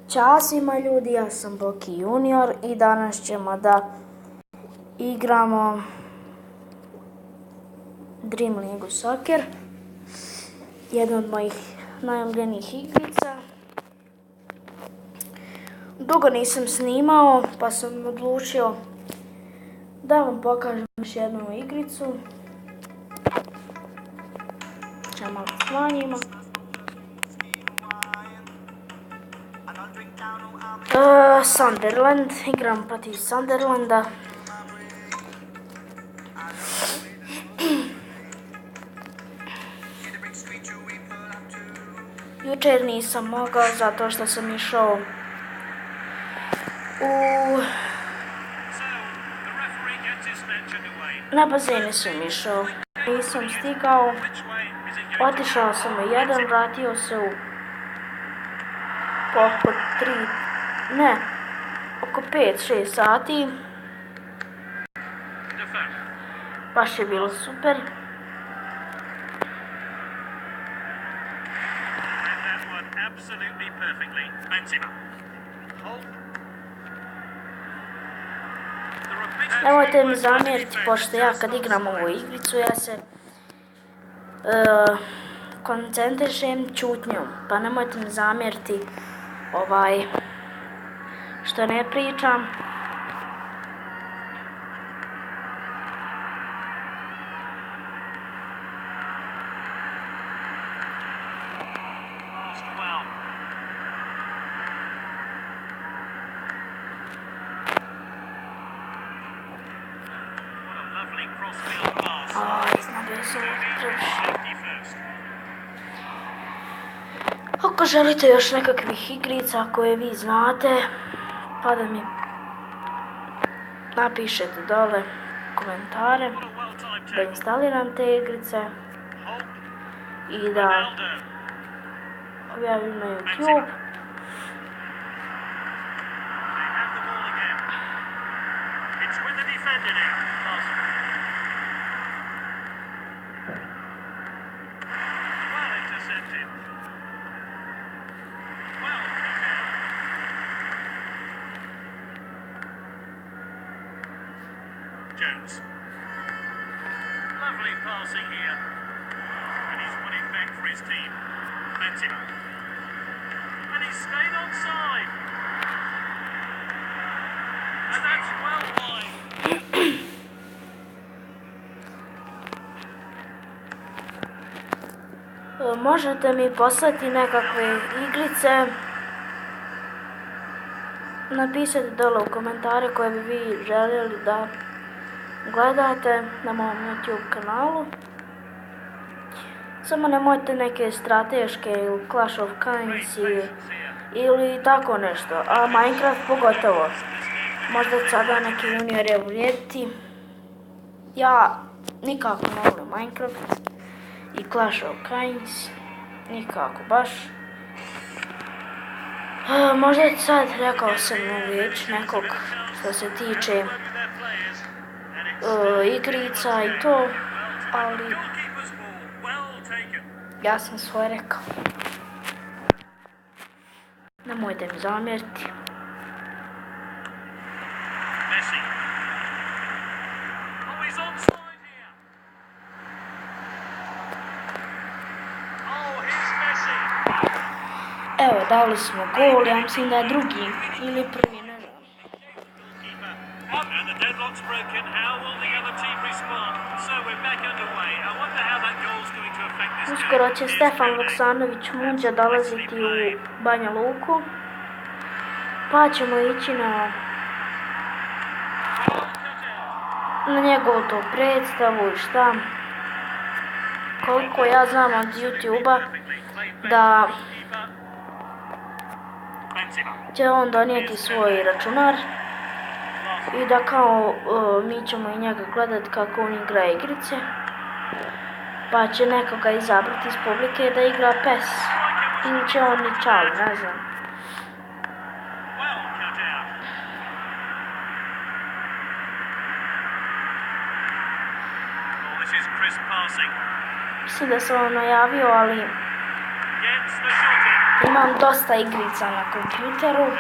Ćao svima ljudi, ja sam Boki Junior i danas ćemo da igramo Dream League Soccer, jedna od mojih najomiljenijih igrica. Dugo nisam snimao pa sam odlučio da vam pokažem još jednu igricu. Čemo malo smanjimo. Sunderland, igram protiv Sunderlanda. Jučer nisam mogao zato što sam išao na bazene sam išao. Nisam stigao, otišao sam u jedan, vratio se u oko 5-6 sati. Baš je bilo super. Nemojte mi zamjeriti, pošto ja kad igram ovu igricu, ja se koncentrišem čutnjom, pa nemojte mi zamjeriti što ne pričam. Ako želite još nekakvih igrica koje vi znate, pa da mi napišete dole komentare, da instaliram te igrice i da objavim na YouTube. Jones. Lovely passing here. And he's won it back for his team. Benzema. And he's stayed onside. And that's well wide. Možete mi poslati nekakve igrice. Napisati dole u komentare koje bi vi željeli da gledate na mom YouTube kanalu. Samo nemojte neke strateške ili Clash of Clans ili tako nešto, a Minecraft pogotovo. Možda sada neki junior je uvrijediti. Ja nikako ne volim Minecraft i Clash of Clans, nikako baš. Možda sad rekao sam riječ nekog što se tiče igrica i to, ali ja sam svoje rekao. Nemojte mi zamjeriti. Evo, dali smo gol, ja mislim da je drugi ili prvi, ne znam. Uskoro će Stefan Vuksanović Munđa dolaziti u Banja Luku, pa ćemo ići na njegovu to predstavu i šta. Koliko ja znam od YouTube-a da će on donijeti svoj računar i da kao mi ćemo i njega gledati kako on igra igrice, pa će nekoga izabrati iz publike da igra PES ili će on i čali, ne znam. Mislim da sam vam najavio, ali Imam dosta igrica na kompjuteru,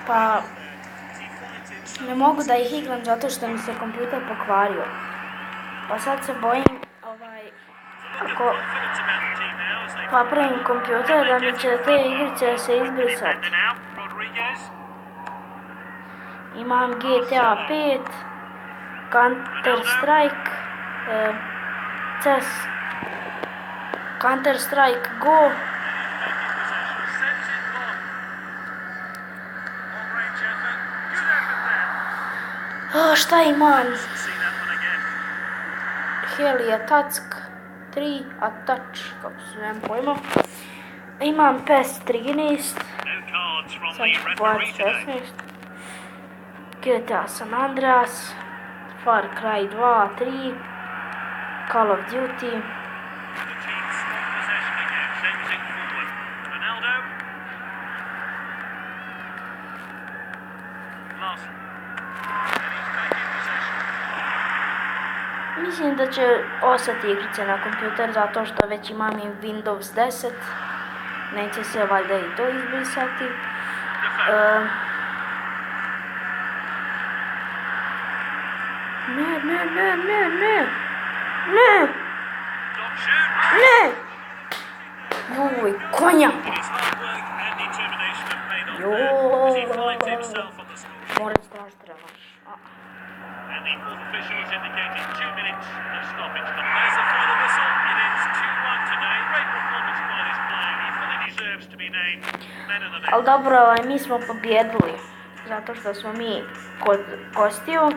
pa ne mogu da ih igram zato što mi se kompjuter pokvario. Pa sad se bojim, ako napravim kompjuter, da mi će te igrice se izbrisati. Imam GTA 5, Counter Strike, CES, Counter Strike Go. Šta imam? Heli Attack 3, Attach, kako se nemam pojma. Imam PES 13, sad ću kupati 16. GTA San Andreas, Far Cry 2, 3, Call of Duty. Mislim da će ostati igrice na kompjuter zato što već imam i Windows 10. Neće se valjda i to izbrisati. Ne! Juj, konja! Juj, moram strašno trebaš. And the fourth official has indicated 2 minutes of stoppage. But there's a final whistle. It ends 2-1 today. Great performance by this player. He fully deserves to be named man of the match. Ali dobro, mi smo pobjedili. Zato što smo mi kod gostiju.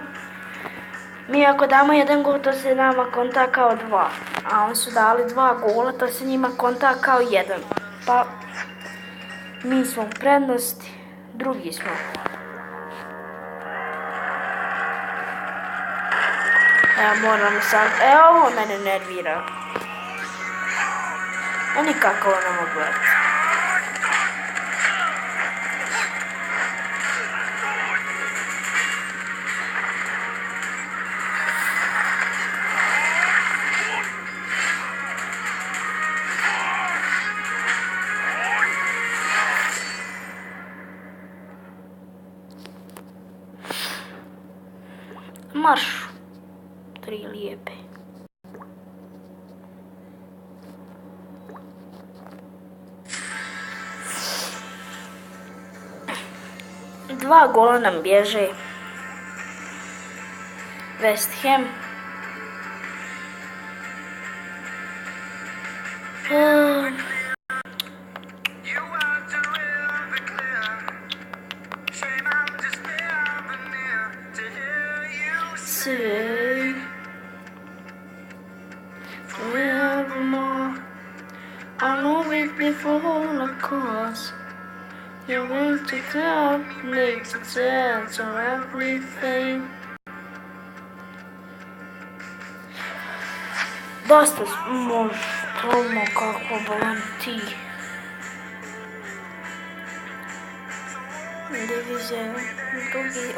Mi ako damo jedan gol, to se nama konta kao 2. A oni su dali 2 gola, to se njima konta kao 1. Pa mi smo u prednosti, drugi smo. Moram sad, ovo mene nervira. A nikako ne mogu gledati. Marš. 3 lijepe. Dva gola nam bježe. West Ham. Say forevermore. I know it before the course. You want to tell me to tell to everything. Dosta smo tamo kako bolam ti. Divizija, drugi,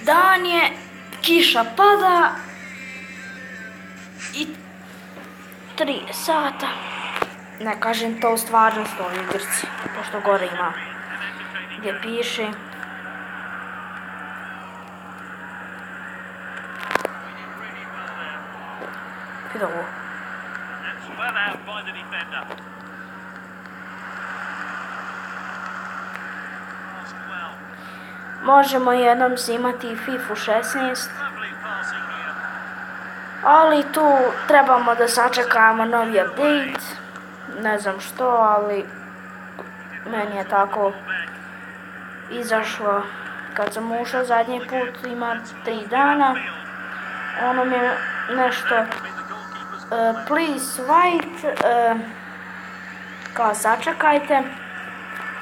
Dan je, kiša pada i 3 sata. Ne kažem to u stvarnosti u igrici, pošto gore ima gdje piše. Vidi ovo. Možemo jednom snimati i FIFA 16, ali tu trebamo da sačekamo novi update, ne znam što, ali meni je tako izašlo kad sam ušao zadnji put, ima 3 dana, ono mi je nešto please wait, kao sačekajte.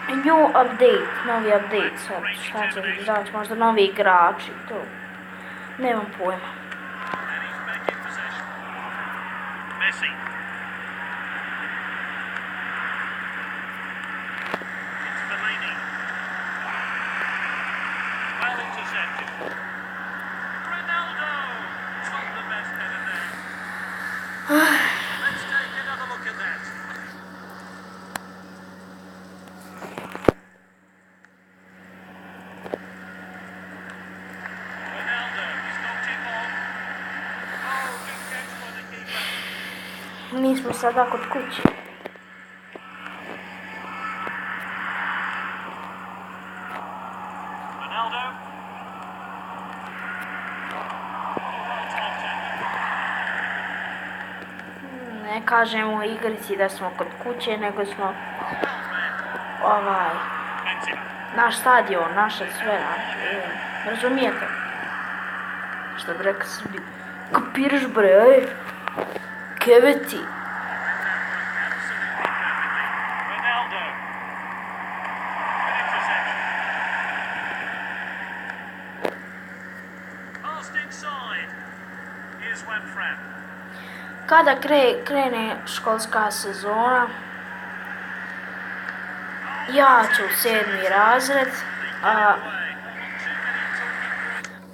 New update, novi update, sad šta će biti izaći, možda novi igrači, to nemam pojma. Mi smo sada kod kuće. Ronaldo. Ne kažemo u igrici da smo kod kuće, nego smo Benzema. naš stadion, naše sve. Razumijete? Što bi rekao Srbi? Kapiraš bre, ej? Keveti. Ronaldo. An interception. Passed inside. Here's Juan Fran. Kada krene školska sezona, ja ću u 7. razred, a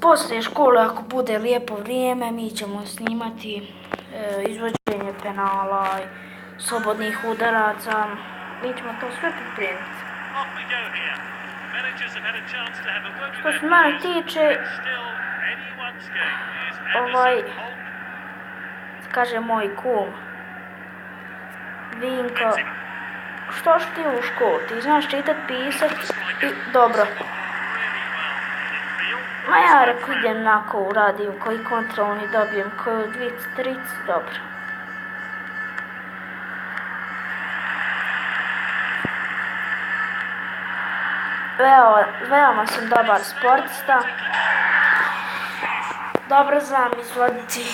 poslije škole ako bude lijepo vrijeme mi ćemo snimati izvođenje penala i slobodnih udaraca. Mi ćemo to sve pripremiti. Off we go here. Managers have had a chance to have a word with Što se their mene players. tiče, It's still anyone's game. Here's Ovaj- Anderson. Holt. kaže moj kum, Vinko, Benzema. što ti u školu? Ti znaš čitat, pisat i dobro. Really well in midfield. Ma ja rekao idem nako uradim koji kontrolni dobijem, koju dvicu, tricu, dobro. Veoma sam dobar sportista. Dobro znam izvoditi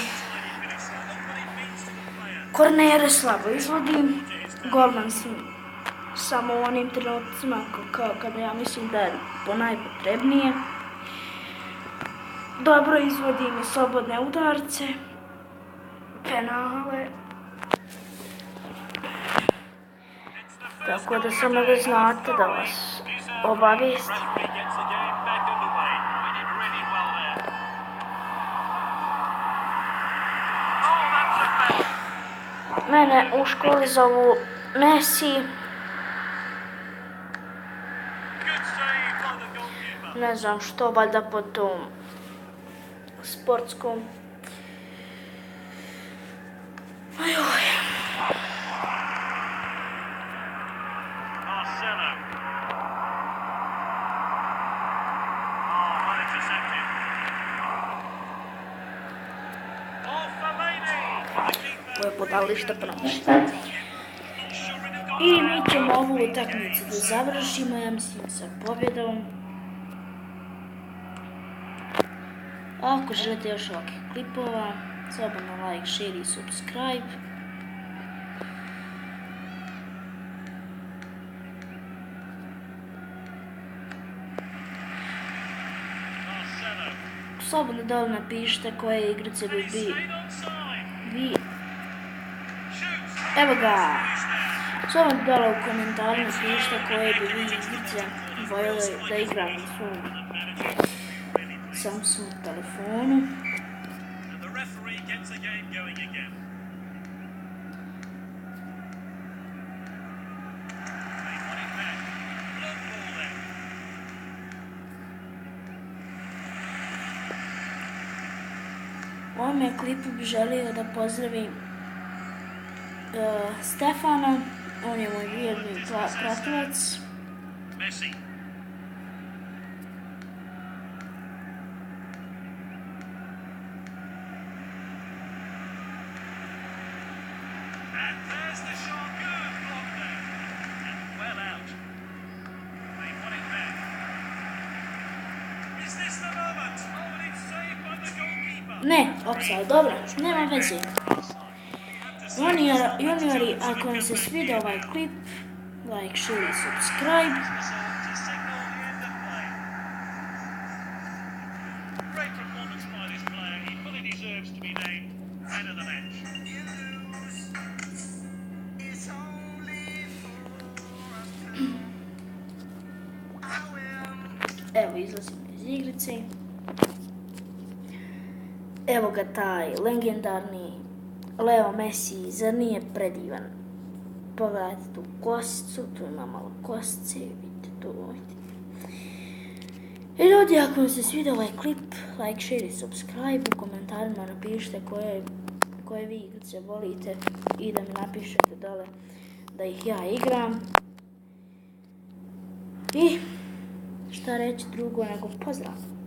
kornere, slabo izvodim. Golman sam samo u onim trenucima kao kada ja mislim da je ponajpotrebnije. Dobro izvodim i slobodne udarce, penale. Tako da samo da znate da vas obavijestim. Referee gets the game back underway. We did really well there. Oh, that's a foul. Mene u školi zovu Messi, Good save by the goalkeeper. ne znam što, valjda po tom sportskom. Ajoj. Marcelo. Oh, well intercepted. Oh, Fellaini. The keeper. Ovo je podalište promašaj. I mi ćemo ovu utakmicu da završimo, ja mislim, sa pobjedom. Ako želite još ovakvih klipova, slobodno like, share i subscribe. Marcelo. Slobodno dole napišite koje igrice bi Stayed onside. vi. Shoots. Evo ga! Slobodno dole u komentaru napišite koje bi vi igrice voljeli da igram na svom Samsung telefonu. And the referee gets the game going again. They want it back. Long ball there. U ovome klipu bi želio da pozdravim Stefana, on je moj vjerni pratilac. Messi. And there's the shot. Good block there. And well out. They want it back. Is this the moment? Oh, and it's saved by the goalkeeper. Ne, offside, dobro, nema veze. Juniori, ako vam se svidio ovaj klip, like, share i subscribe. Result to signal the end of play. Great performance by this player. He fully deserves to be named man of the match. Evo, izlazimo iz igrice. Evo ga taj legendarni Leo Messi, zar nije predivan? Pogledajte tu kosicu, tu ima malo kosice, vidite tu ovdje. I ljudi, ako vam se svidio ovaj klip, like, share i subscribe, u komentarima napišite koje koje vi igrice volite i da mi napišete dole da ih ja igram. I šta reći drugo nego pozdrav!